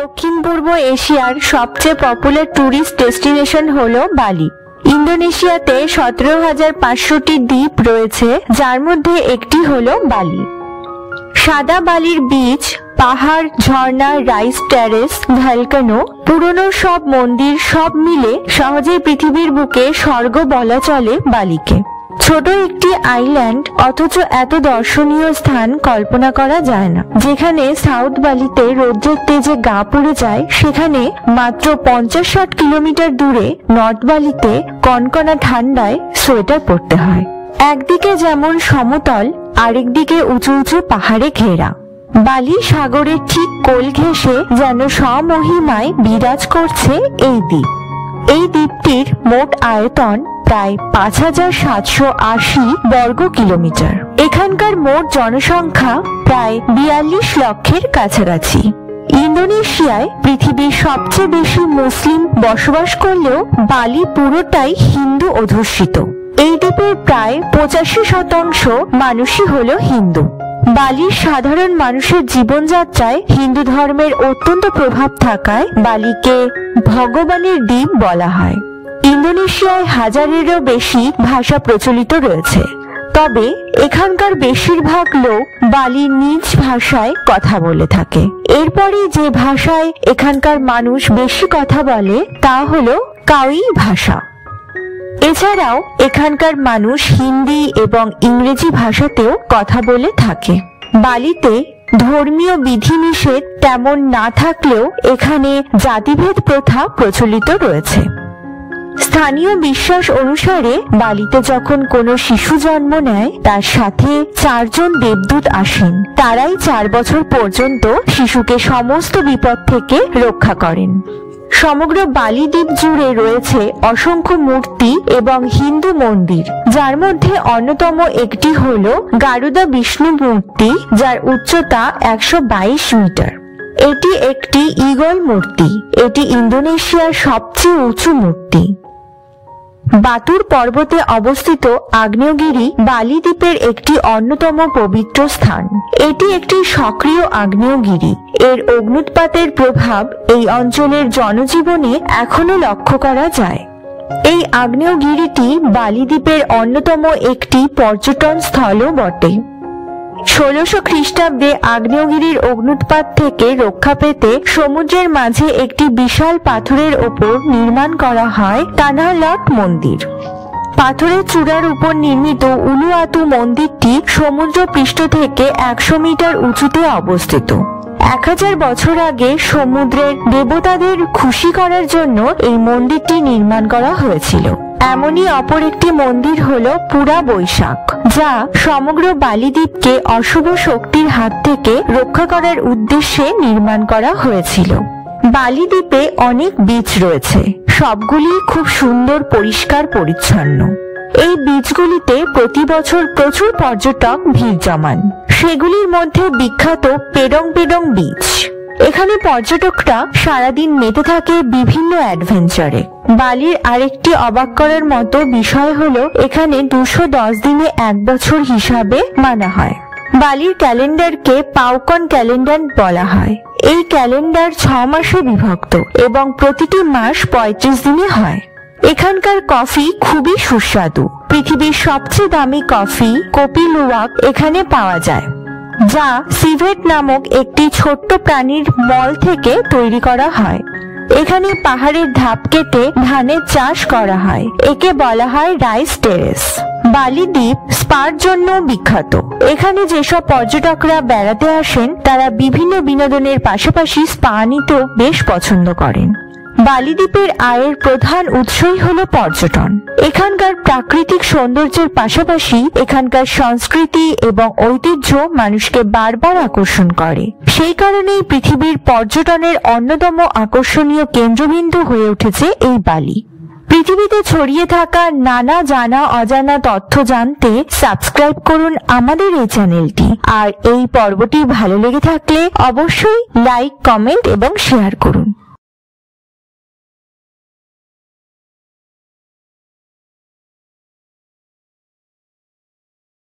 দক্ষিণ পূর্ব এশিয়ার সবচেয়ে পপুলার ট্যুরিস্ট ডেস্টিনেশন হলো বালি। ইন্দোনেশিয়াতে 17,500টি দ্বীপ রয়েছে, যার মধ্যে একটি হলো বালি। সাদা বালির বিচ, পাহাড়, ঝর্ণা, রাইস টেরেস, ভলকানো, পুরনো সব মন্দির সব মিলে সহজেই পৃথিবীর বুকে স্বর্গ বলা চলে বালিকে। ছোট একটি আইল্যান্ড, অথচ এত দর্শনীয় স্থান কল্পনা করা যায় না। যেখানে সাউথ বালিতে রৌদ্রের তেজে গা পুড়ে যায়, সেখানে মাত্র 50-60 কিলোমিটার দূরে নর্থ বালিতে কনকনা ঠান্ডায় সোয়েটার পরতে হয়। একদিকে যেমন সমতল, আরেকদিকে উঁচু উঁচু পাহাড়ে ঘেরা। বালি সাগরের ঠিক কোল ঘেঁষে যেন স্বমহিমায় বিরাজ করছে এই দ্বীপ। এই দ্বীপটির মোট আয়তন প্রায় 5,780 বর্গ কিলোমিটার। এখানকার মোট জনসংখ্যা প্রায় 42 লক্ষের কাছাকাছি। ইন্দোনেশিয়ায় পৃথিবীর সবচেয়ে বেশি মুসলিম বসবাস করলেও বালি পুরোটাই হিন্দু অধ্যুষিত। এই দ্বীপের প্রায় 85% মানুষই হলো হিন্দু। বালির সাধারণ মানুষের জীবনযাত্রায় হিন্দু ধর্মের অত্যন্ত প্রভাব থাকায় বালিকে ভগবানের দ্বীপ বলা হয়। ইন্দোনেশিয়ায় 1000-এরও বেশি ভাষা প্রচলিত রয়েছে, তবে এখানকার বেশিরভাগ লোক বালির নিজ ভাষায় কথা বলে থাকে। এরপরে যে ভাষায় এখানকার মানুষ বেশি কথা বলে তা হলো কাউই ভাষা। এছাড়াও এখানকার মানুষ হিন্দি এবং ইংরেজি ভাষাতেও কথা বলে থাকে। বালিতে ধর্মীয় বিধিনিষেধ তেমন না থাকলেও এখানে জাতিভেদ প্রথা প্রচলিত রয়েছে। স্থানীয় বিশ্বাস অনুসারে বালিতে যখন কোনো শিশু জন্ম নেয়, তার সাথে 4 জন দেবদূত আসেন। তারাই 4 বছর পর্যন্ত শিশুকে সমস্ত বিপদ থেকে রক্ষা করেন। সমগ্র বালি দ্বীপ জুড়ে রয়েছে অসংখ্য মূর্তি এবং হিন্দু মন্দির, যার মধ্যে অন্যতম একটি হল গারুদা বিষ্ণু মূর্তি, যার উচ্চতা 122 মিটার। এটি একটি ঈগল মূর্তি। এটি ইন্দোনেশিয়ার সবচেয়ে উঁচু মূর্তি। বাতুর পর্বতে অবস্থিত আগ্নেয়গিরি বালি দ্বীপের একটি অন্যতম পবিত্র স্থান। এটি একটি সক্রিয় আগ্নেয়গিরি। এর অগ্ন্যুৎপাতের প্রভাব এই অঞ্চলের জনজীবনে এখনো লক্ষ্য করা যায়। এই আগ্নেয়গিরিটি বালি দ্বীপের অন্যতম একটি পর্যটন স্থলও বটে। 1600 খ্রিস্টাব্দে আগ্নেয়গিরির অগ্ন্যুৎপাত থেকে রক্ষা পেতে সমুদ্রের মাঝে একটি বিশাল পাথরের ওপর নির্মাণ করা হয় তানাহলট মন্দির। পাথরের চূড়ার উপর নির্মিত উলুয়াতু মন্দিরটি সমুদ্র পৃষ্ঠ থেকে 100 মিটার উঁচুতে অবস্থিত। 1000 বছর আগে সমুদ্রের দেবতাদের খুশি করার জন্য এই মন্দিরটি নির্মাণ করা হয়েছিল। এমনই অপর একটি মন্দির হলো পুরা বৈশাখ, যা সমগ্র বালি দ্বীপকে অশুভ শক্তির হাত থেকে রক্ষা করার উদ্দেশ্যে নির্মাণ করা হয়েছিল। বালি দ্বীপে অনেক বিচ রয়েছে, সবগুলি খুব সুন্দর, পরিষ্কার পরিচ্ছন্ন। এই বিচগুলিতে প্রতি বছর প্রচুর পর্যটক ভিড় জমান। সেগুলির মধ্যে বিখ্যাত পেডং পেডং বিচ। এখানে পর্যটকরা সারাদিন মেতে থাকে বিভিন্ন অ্যাডভেঞ্চারে। বালির আরেকটি অবাক করার মতো বিষয় হলো এখানে 210 দিনে 1 বছর হিসাবে মানা হয়। বালির ক্যালেন্ডারকে পাউকন ক্যালেন্ডার বলা হয়। এই ক্যালেন্ডার 6 মাসে বিভক্ত এবং প্রতিটি মাস 35 দিনে হয়। এখানকার কফি খুবই সুস্বাদু। পৃথিবীর সবচেয়ে দামি কফি কোপি লুওয়াক এখানে পাওয়া যায়, যা সিভেট নামক একটি ছোট্ট প্রাণীর মল থেকে তৈরি করা হয়। এখানে পাহাড়ের ধাপ কেটে ধানের চাষ করা হয়। একে বলা হয় রাইস টেরেস। বালি দ্বীপ স্পার জন্য বিখ্যাত। এখানে যেসব পর্যটকরা বেড়াতে আসেন, তারা বিভিন্ন বিনোদনের পাশাপাশি স্পা নিতেও বেশ পছন্দ করেন। বালি দ্বীপের আয়ের প্রধান উৎসই হলো পর্যটন। এখানকার প্রাকৃতিক সৌন্দর্যের পাশাপাশি এখানকার সংস্কৃতি এবং ঐতিহ্য মানুষকে বারবার আকর্ষণ করে। সেই কারণেই পৃথিবীর পর্যটনের অন্যতম আকর্ষণীয় কেন্দ্রবিন্দু হয়ে উঠেছে এই বালি। পৃথিবীতে ছড়িয়ে থাকা নানা জানা অজানা তথ্য জানতে সাবস্ক্রাইব করুন আমাদের এই চ্যানেলটি। আর এই পর্বটি ভালো লেগে থাকলে অবশ্যই লাইক, কমেন্ট এবং শেয়ার করুন।